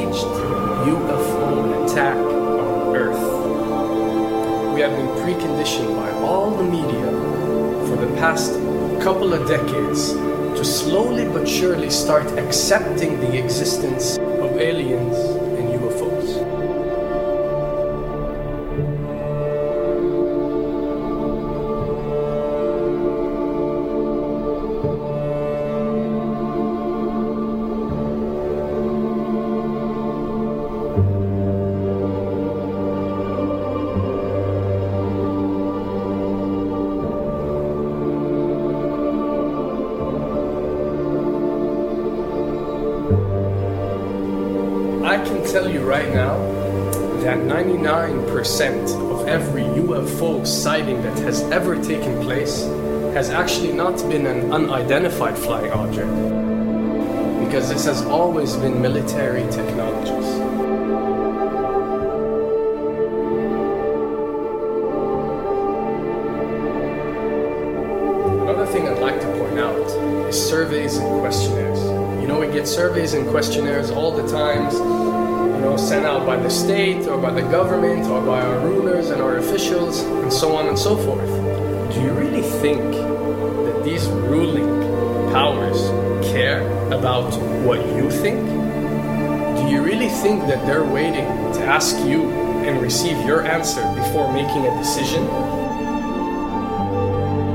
staged UFO attack on Earth. We have been preconditioned by all the media for the past couple of decades to slowly but surely start accepting the existence of aliens and UFOs. I can tell you right now that 99% of every UFO sighting that has ever taken place has actually not been an unidentified flying object, because this has always been military technologies. Another thing I'd like to point out is surveys and questionnaires. You know, we get surveys and questionnaires all the time, sent out by the state or by the government or by our rulers and our officials and so on and so forth. Do you really think that these ruling powers care about what you think? Do you really think that they're waiting to ask you and receive your answer before making a decision?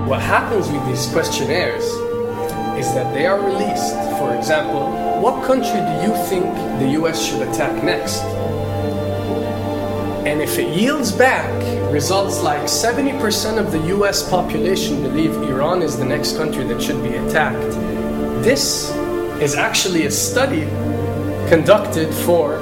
What happens with these questionnaires is that they are released. For example, what country do you think the US should attack next? And if it yields back results like 70% of the US population believe Iran is the next country that should be attacked, this is actually a study conducted for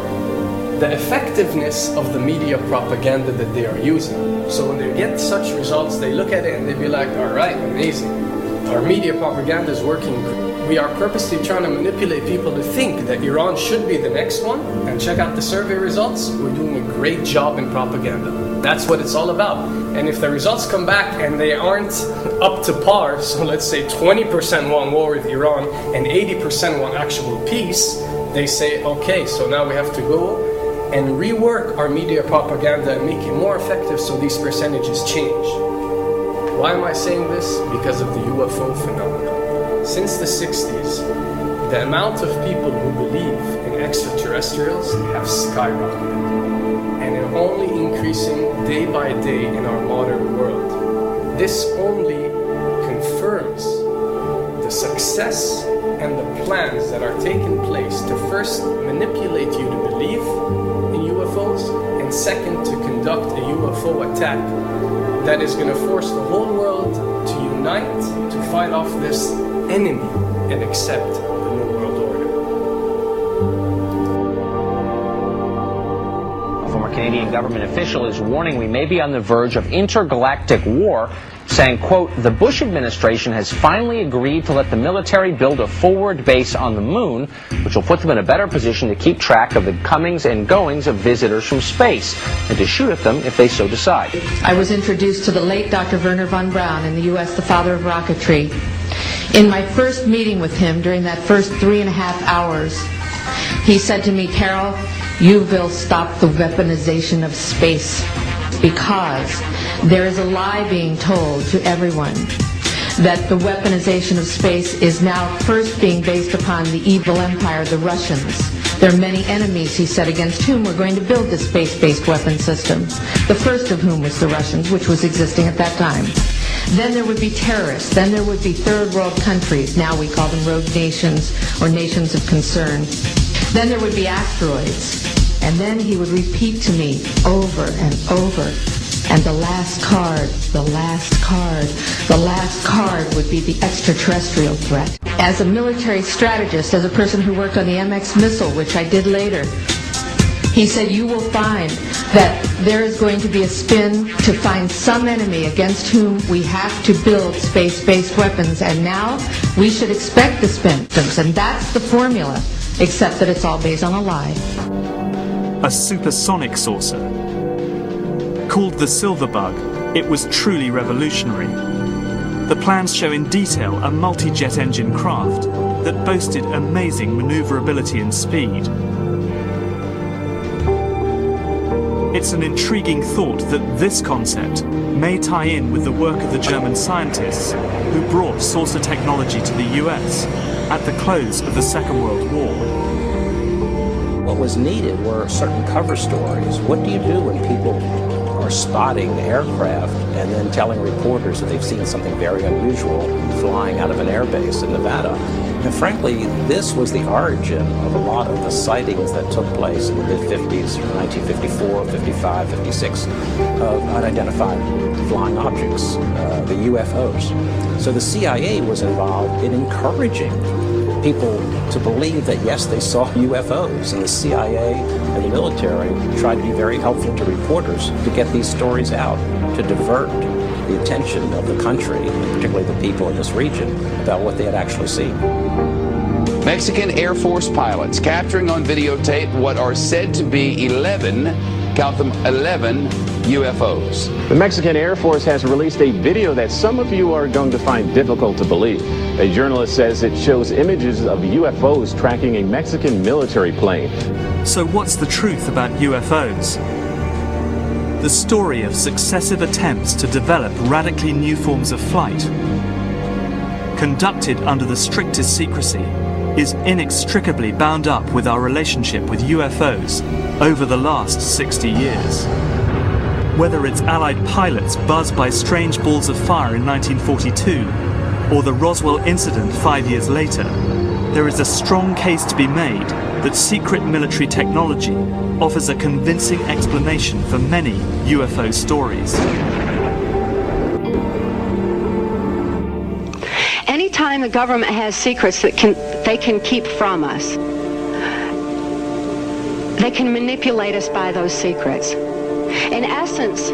the effectiveness of the media propaganda that they are using. So when they get such results, they look at it and they be like, all right, amazing. Our media propaganda is working. We are purposely trying to manipulate people to think that Iran should be the next one, and check out the survey results. We're doing a great job in propaganda. That's what it's all about. And if the results come back and they aren't up to par, so let's say 20% want war with Iran and 80% want actual peace, they say, okay, so now we have to go and rework our media propaganda and make it more effective so these percentages change. Why am I saying this? Because of the UFO phenomena. Since the 60s, the amount of people who believe in extraterrestrials have skyrocketed, and are only increasing day by day in our modern world. This only confirms the success and the plans that are taking place to first manipulate you to believe in UFOs, and second, to conduct a UFO attack that is going to force the whole world to unite to fight off this enemy and accept the New World Order. A former Canadian government official is warning we may be on the verge of intergalactic war, saying, quote, the Bush administration has finally agreed to let the military build a forward base on the moon, which will put them in a better position to keep track of the comings and goings of visitors from space, and to shoot at them if they so decide. I was introduced to the late Dr. Wernher von Braun in the U.S., the father of rocketry. In my first meeting with him, during that first 3.5 hours, he said to me, Carol, you will stop the weaponization of space, because there is a lie being told to everyone that the weaponization of space is now first being based upon the evil empire, the Russians. There are many enemies, he said, against whom we're going to build this space-based weapon system, the first of whom was the Russians, which was existing at that time. Then there would be terrorists. Then there would be third world countries. Now we call them rogue nations or nations of concern. Then there would be asteroids. And then he would repeat to me over and over. And the last card, the last card, the last card would be the extraterrestrial threat. As a military strategist, as a person who worked on the MX missile, which I did later, he said, you will find that there is going to be a spin to find some enemy against whom we have to build space-based weapons, and now we should expect the spin. And that's the formula, except that it's all based on a lie. A supersonic saucer. Called the Silver Bug, it was truly revolutionary. The plans show in detail a multi-jet engine craft that boasted amazing maneuverability and speed. It's an intriguing thought that this concept may tie in with the work of the German scientists who brought saucer technology to the US at the close of the Second World War. What was needed were certain cover stories. What do you do when people are spotting aircraft and then telling reporters that they've seen something very unusual flying out of an airbase in Nevada? And frankly, this was the origin of a lot of the sightings that took place in the mid-50s, 1954, 55, 56, of unidentified flying objects, the UFOs. So the CIA was involved in encouraging people to believe that, yes, they saw UFOs, and the CIA and the military tried to be very helpful to reporters to get these stories out, to divert the attention of the country, and particularly the people in this region, about what they had actually seen. Mexican Air Force pilots capturing on videotape what are said to be 11, count them, 11 UFOs. The Mexican Air Force has released a video that some of you are going to find difficult to believe. A journalist says it shows images of UFOs tracking a Mexican military plane. So what's the truth about UFOs? The story of successive attempts to develop radically new forms of flight, conducted under the strictest secrecy, is inextricably bound up with our relationship with UFOs over the last 60 years. Whether it's Allied pilots buzzed by strange balls of fire in 1942, or the Roswell incident 5 years later, there is a strong case to be made that secret military technology offers a convincing explanation for many UFO stories. Anytime the government has secrets that they can keep from us, they can manipulate us by those secrets. In essence,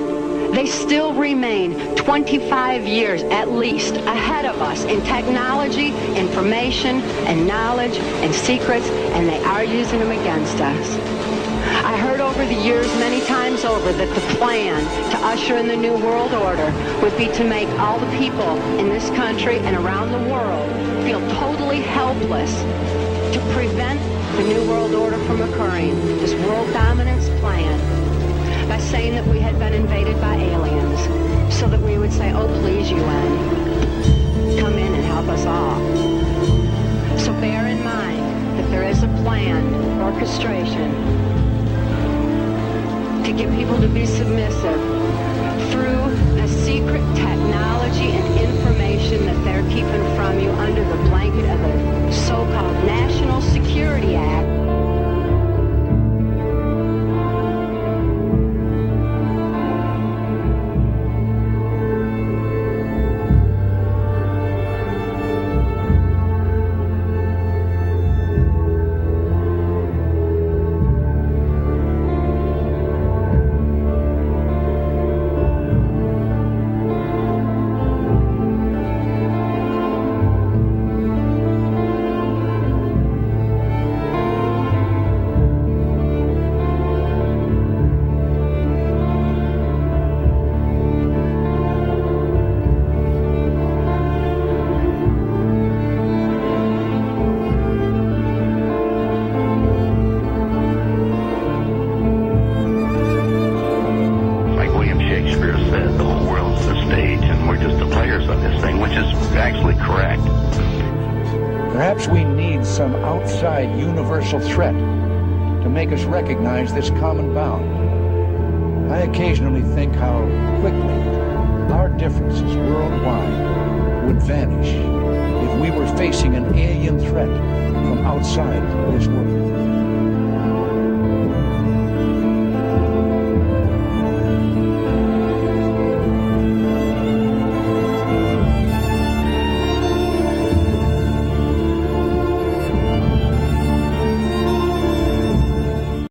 they still remain 25 years at least ahead of us in technology, information, and knowledge, and secrets, and they are using them against us. I heard over the years many times over that the plan to usher in the New World Order would be to make all the people in this country and around the world feel totally helpless to prevent the New World Order from occurring, this world dominance plan, by saying that we had been invaded by aliens, so that we would say, oh please UN, come in and help us all. So bear in mind that there is a planned orchestration to get people to be submissive through the secret technology and information that they're keeping from you under the blanket of the so-called National Security Act. Perhaps we need some outside universal threat to make us recognize this common bound. I occasionally think how quickly our differences worldwide would vanish if we were facing an alien threat from outside this world.